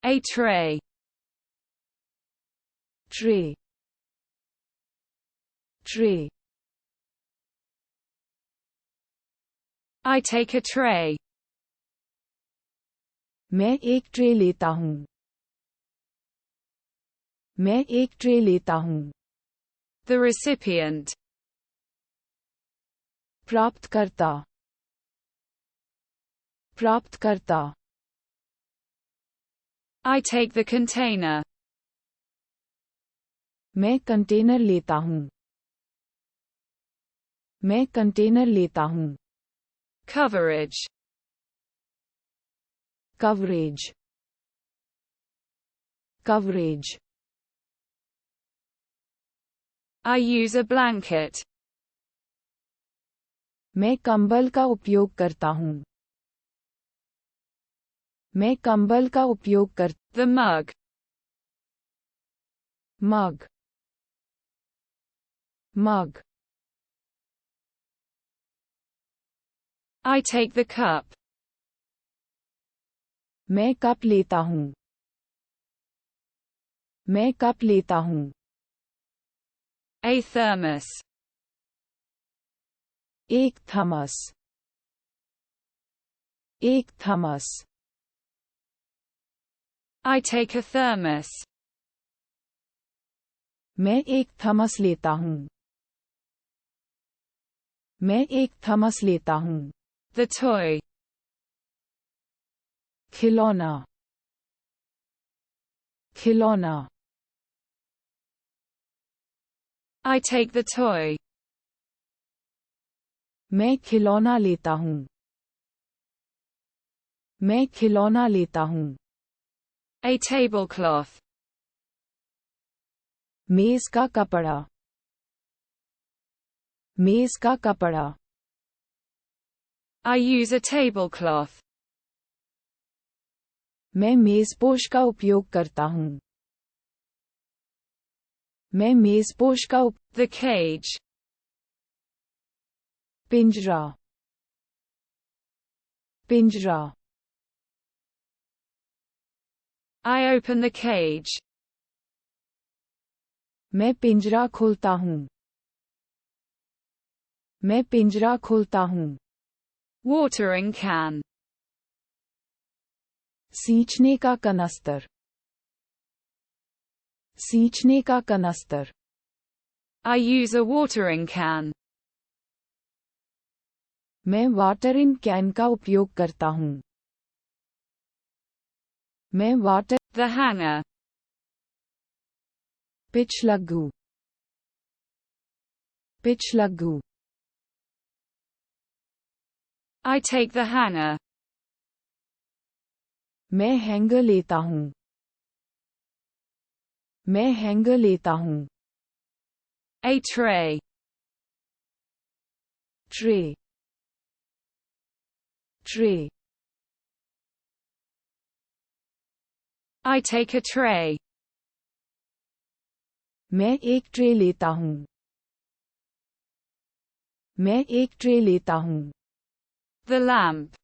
A tray. Tray. Tray. I take a tray. मैं एक tray लेता हूँ. मैं एक ट्रे लेता हूँ. The recipient. प्राप्तकर्ता. प्राप्तकर्ता. I take the container. मैं कंटेनर लेता हूँ. मैं कंटेनर लेता हूँ. Coverage. Coverage. Coverage. I use a blanket. मैं कंबल का उपयोग करता हूँ. मैं कंबल का उपयोग कर. The mug. Mug. Mug. I take the cup. मैं कप लेता हूँ. मैं कप लेता हूँ. A thermos. एक थर्मस. एक thermos. I take a thermos. मैं एक थर्मस लेता हूँ. मैं एक थर्मस लेता हूँ. The toy. खिलौना. खिलौना. I take the toy. मैं खिलौना लेता हूँ. मैं खिलौना लेता हूँ. A tablecloth. मेज का कपड़ा. मेज का कपड़ा. I use a tablecloth. मैं मेजपोश का उपयोग करता हूँ. मैं मेजपोश का The cage. पिंजरा. पिंजरा. I open the cage. मैं पिंजरा खोलता हूँ. मैं पिंजरा खोलता हूँ. Watering can. सींचने का कनस्तर. सींचने का कनस्तर. I use a watering can. मैं वाटरिंग कैन का उपयोग करता हूँ. मैं water. The hanger. पिछलग्गू. पिछलग्गू. I take the hanger. मैं हैंगर लेता हूँ. मैं हैंगर लेता हूँ. A tray. Tray. Tray. I take a tray. मैं एक ट्रे लेता हूँ. मैं एक ट्रे लेता हूँ. The lamp.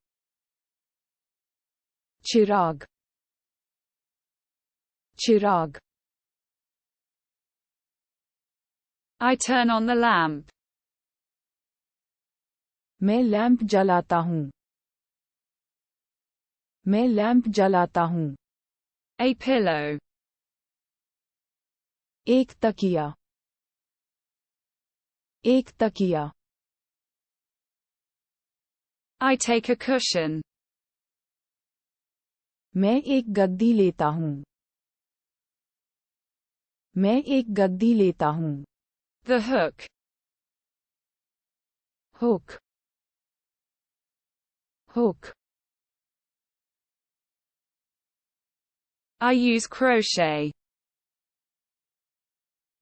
Chirag. Chirag. I turn on the lamp. मैं लैंप जलाता हूँ. मैं लैंप जलाता हूँ. A pillow. एक तकिया. एक तकिया. I take a cushion. मैं एक गद्दी लेता हूँ. मैं एक गद्दी लेता हूँ. The hook. Hook. Hook. I use crochet.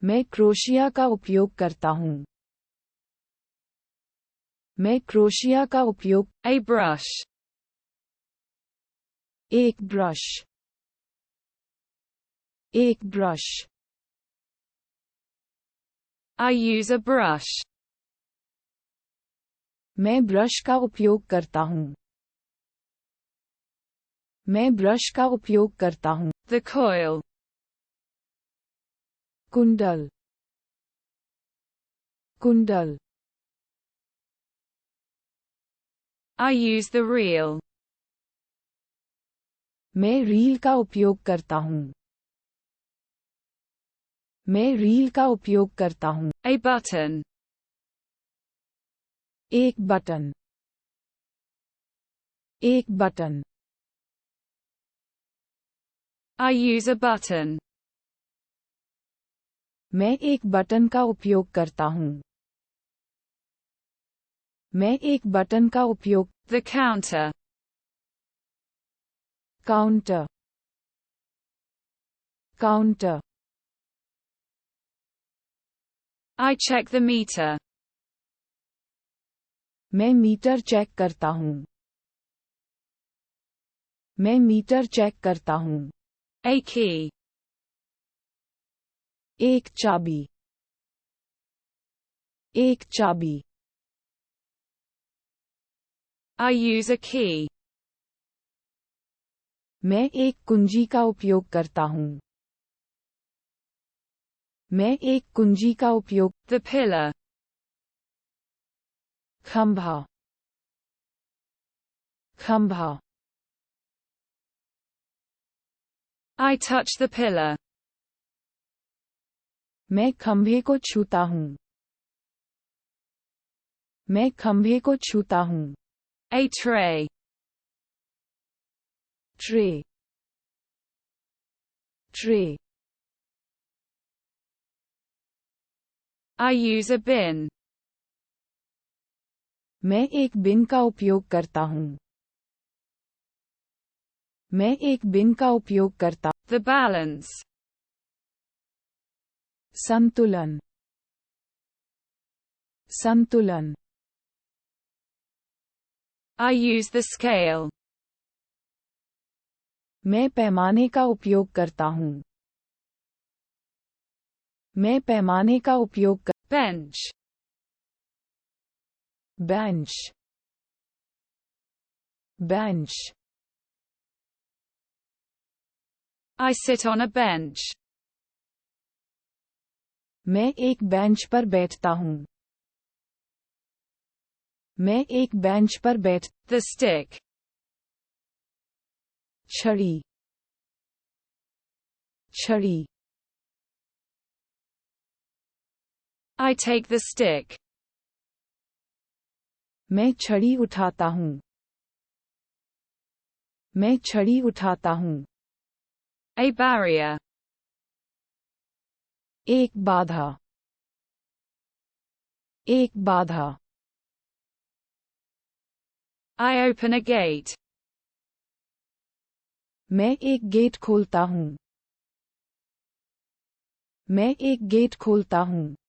मैं क्रोशिया का उपयोग करता हूँ. मैं क्रोशिया का उपयोग. A brush. एक ब्रश. एक brush. I use a brush. मैं ब्रश का उपयोग करता हूँ. मैं ब्रश का उपयोग करता हूँ. The coil. कुंडल. कुंडल. I use the reel. मैं रील का उपयोग करता हूँ. मैं रील का उपयोग करता हूँ. A button. एक बटन. एक button. I use a button. मैं एक बटन का उपयोग करता हूँ. मैं एक बटन का उपयोग. The counter. Counter. Counter. I check the meter. मैं मीटर चेक करता हूँ. मैं मीटर चेक करता हूँ. A key. एक चाबी. एक चाबी. I use a key. मैं एक कुंजी का उपयोग करता हूँ. मैं एक कुंजी का उपयोग. The pillar. खंभा. खंभा. I touch the pillar. मैं खंभे को छूता हूँ. मैं खंभे को छूता हूँ. A tray. Tray. Tray. I use a bin. मैं एक बिन का उपयोग करता हूँ. मैं एक बिन का उपयोग करता. The balance. संतुलन. संतुलन. I use the scale. मैं पैमाने का उपयोग करता हूँ. मैं पैमाने का उपयोग कर. Bench. Bench. Bench. I sit on a bench. मैं एक बेंच पर बैठता हूँ. मैं एक बेंच पर बैठ. The stick. छड़ी. छड़ी. I take the stick. मैं छड़ी उठाता हूँ. मैं छड़ी उठाता हूँ. A barrier. एक बाधा. एक बाधा. I open a gate. मैं एक गेट खोलता हूँ. मैं एक गेट खोलता हूँ.